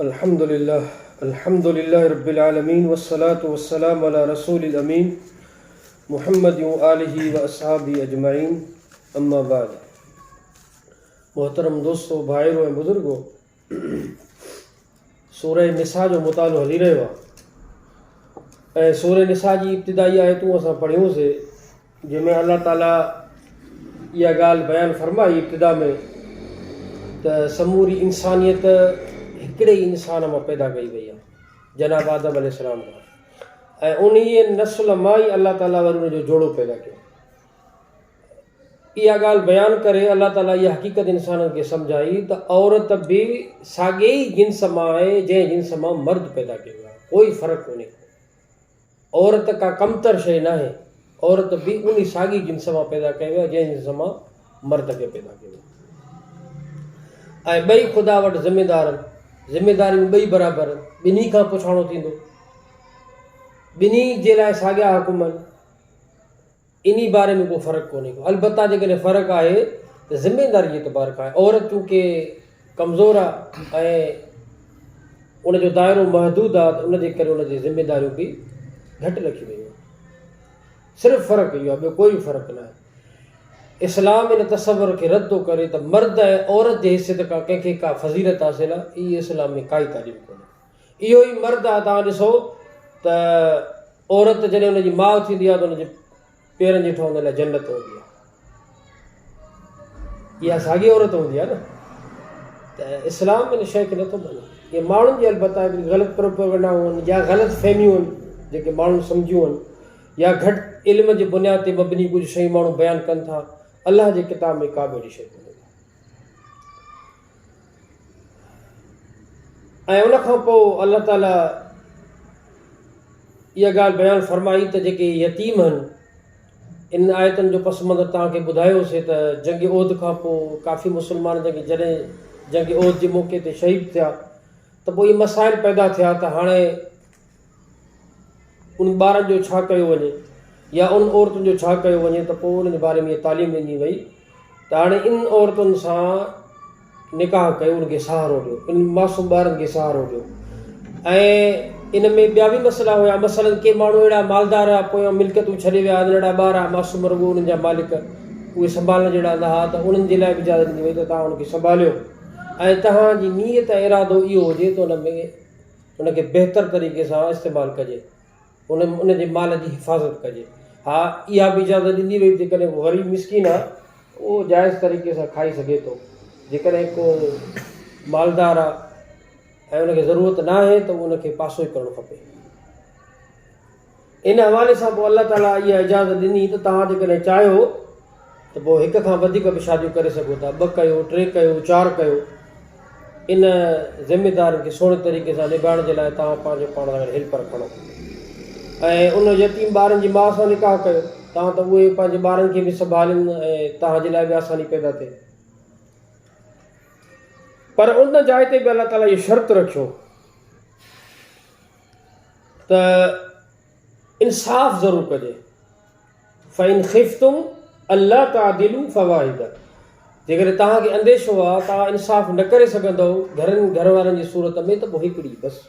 अल्हम्दुलिल्लाह रब्बिल आलमीन वस्सलातु वस्सलामु अला रसूलिल अमीन मुहम्मद व आलिहि व अस्हाबी अजमाइन अम्मा बाद। मोहतरम दोस्तों, भाइयों ऐं बुज़ुर्गो, सूरह निसा जो मुतालो हली रहियो आहे ऐं सूरह निसा जी इब्तिदाई आयतूं असां पढ़ियूंसीं, जंहिंमें अल्लाह ताला इहा ॻाल्हि बयानु फरमाई इब्तिदा में त समूरी इंसानियत हिकिड़े ई इंसान मां पैदा कई वई आहे, जनाब आदम अलैहिस्सलाम खां, ऐं उन नस्ल मां ई अल्लाह ताला वरी उनजो जोड़ो पैदा कयो। इहा ॻाल्हि बयानु करे अल्लाह ताला इहा हक़ीक़त इंसाननि खे सम्झाई त औरत बि साॻिए ई जिन्स मां आहे जंहिं जिन्स मां मर्द पैदा कयो आहे, कोई फ़र्क़ु कोन्हे। औरत का कमतर शइ न आहे, औरत बि उन साॻी जिन्स मां पैदा कयो आहे जंहिं जिन्स मां मर्द खे पैदा कयो आहे। ऐं ॿई ख़ुदा वटि ज़िमेदारियूं ॿई बराबरि, ॿिन्ही खां पुछाणो थींदो, ॿिन्ही जे लाइ साॻिया हुकुम आहिनि, इन बारे में को फ़र्क़ु कोन्हे को। अलबत्ता जेकॾहिं फ़र्क़ु आहे त ज़िमेदारी जे एतबार खां औरत चूंकि कमज़ोर आहे ऐं उनजो दाइरो महदूद आहे, त उनजे करे उनजी ज़िमेदारियूं बि घटि रखी वयूं आहिनि। सिर्फ़ु फ़र्क़ु इहो आहे, ॿियो कोई फ़र्क़ु न आहे। इस्लाम इन तसवर खे रद्द थो करे त मर्द ऐं औरत जे हिसियत खां कंहिंखे का फज़ीलत हासिल आहे, इहा इस्लाम में काई तालीम कोन्हे। इहो ई मर्द आहे, तव्हां ॾिसो त औरत जॾहिं हुनजी माउ थींदी आहे त हुनजे पेरनि जे हेठां हुन लाइ जन्नत हूंदी आहे, इहा साॻी औरत हूंदी आहे न। त इस्लाम इन शइ खे नथो मञे। इहे माण्हुनि जी अलबत्ता ग़लति प्रोपेगेंडाऊं आहिनि या ग़लति फ़हमियूं आहिनि जेके माण्हुनि सम्झियूं आहिनि, या घटि इल्म जे बुनियाद ते मबनी कुझु शयूं माण्हू बयानु कनि था। अल्लाह जे किताब में का बि अहिड़ी शइ कोन्हे। ऐं उनखां पोइ अल्लाह ताला इहा ॻाल्हि बयानु फरमाई त जेके यतीम आहिनि, इन आयतुनि जो पस मंज़र तव्हांखे ॿुधायोसीं त जंग ओद खां पोइ काफ़ी मुस्लमान जॾहिं जंग ओद जे मौक़े ते शहीद थिया त पोइ इहे मसाइल पैदा थिया त हाणे उन ॿारनि जो छा कयो वञे या उन औरतुनि जो छा कयो वञे। त पोइ उन जे बारे में तालीम ॾिनी वई त हाणे इन औरतुनि सां निकाह कयो, उनखे सहारो ॾियो, इन मासूम ॿारनि खे सहारो ॾियो। ऐं इन में ॿिया बि मसइला हुया। मसइलनि के माण्हू अहिड़ा मालदार हुआ, पोयां मिल्कियतूं छॾे विया, नंढड़ा ॿार मासूम रुॻो उन्हनि जा मालिक उहे संभालण जहिड़ा न हुआ, त उन्हनि जे लाइ बि इजाज़त ॾिनी वई त तव्हां उनखे संभालियो ऐं तव्हांजी नीयत ऐं इरादो इहो हुजे त उन में उनखे बहितर तरीक़े सां इस्तेमालु कजे, उनजे माल जी हिफ़ाज़त कजे। हा, इहा बि इजाज़त ॾिनी वई जेकॾहिं को ग़रीब मिसकीन आहे उहो जाइज़ तरीक़े सां खाई सघे थो। जेकॾहिं को मालदार आहे ऐं उनखे ज़रूरत न आहे त उनखे पासो ई करणु खपे। इन हवाले सां पोइ अल्लाह ताला इहा इजाज़त ॾिनी त तव्हां जेकॾहिं चाहियो त पोइ हिक खां वधीक बि शादियूं करे सघो था, 2 कयो, 3 कयो, 4 कयो। इन ज़िमेदारियुनि खे सुहिणे तरीक़े सां निभाइण जे लाइ तव्हां पंहिंजो पाण सां हेल्पर खणो ऐं उन यतीम ॿारनि जी माउ सां निकाह कयो, तव्हां त उहे पंहिंजे ॿारनि खे बि संभालिनि ऐं तव्हांजे लाइ बि आसानी पैदा थिए। पर उन जाइ ते बि अल्लाह ताला इहो शर्त रखियो त इंसाफ़ ज़रूरु कजे। फ़इन ख़िफ़्तुम अल्ला तादिलू फ़वाहिदा, जेकॾहिं तव्हांखे अंदेशो आहे तव्हां इंसाफ़ न करे सघंदव घर वारनि जी सूरत में, त पोइ हिकिड़ी बसि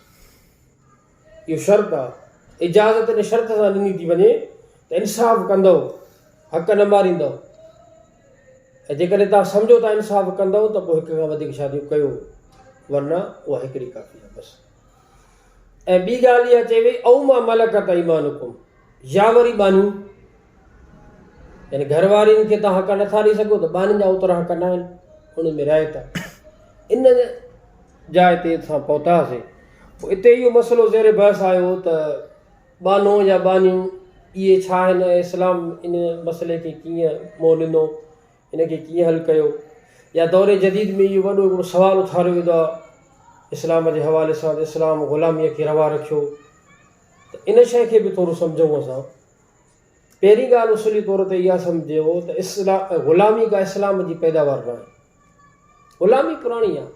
इहो शर्त आहे। इजाज़त इन शर्त सां ॾिनी थी वञे त इंसाफ़ कंदव, हक़ न मारींदव, ऐं जेकॾहिं तव्हां सम्झो था इंसाफ़ कंदव त पोइ हिक खां वधीक शादियूं कयो, वरना उहा हिकिड़ी काफ़ी आहे बसि। ऐं ॿी ॻाल्हि इहा चई वई औ मां मलकत ईमानुकुम, या वरी बानियूं, यानी घरवारियुनि खे तव्हां हक़ नथा ॾेई सघो त बानियुनि जा ओतिरा हक़ न आहिनि, उन में रिआयत आहे। इन जाइ ते असां पहुतासीं। पोइ हिते इहो मसइलो ज़ेर बहस आयो त बानो या बानियूं इहे छा आहिनि, इस्लाम इन मसइले खे कीअं मोल ॾिनो, इनखे कीअं हल कयो, या दौरे जदीद में इहो वॾो हिकिड़ो सुवालु उथारियो वेंदो आहे इस्लाम जे हवाले सां त इस्लाम ग़ुलामीअ खे रवा रखियो। त इन शइ खे बि थोरो सम्झूं असां। पहिरीं ॻाल्हि उसूली तौर ते इहा सम्झो त ग़ुलामी का इस्लाम जी पैदावार न आहे। ग़ुलामी पुराणी आहे,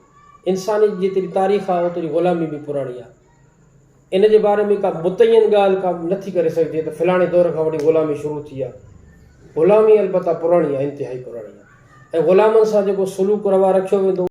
इंसानी जेतिरी तारीख़ आहे ओतिरी ग़ुलामी बि पुराणी आहे। इन जे बारे में का मुतयन ॻाल्हि का नथी करे सघिजे त फलाणे दौर खां वठी ग़ुलामी शुरू थी आहे। ग़ुलामी अलबत्ता पुराणी आहे, इंतिहाई पुराणी आहे। ऐं ग़ुलामनि सां जेको सलूक रवा रखियो वेंदो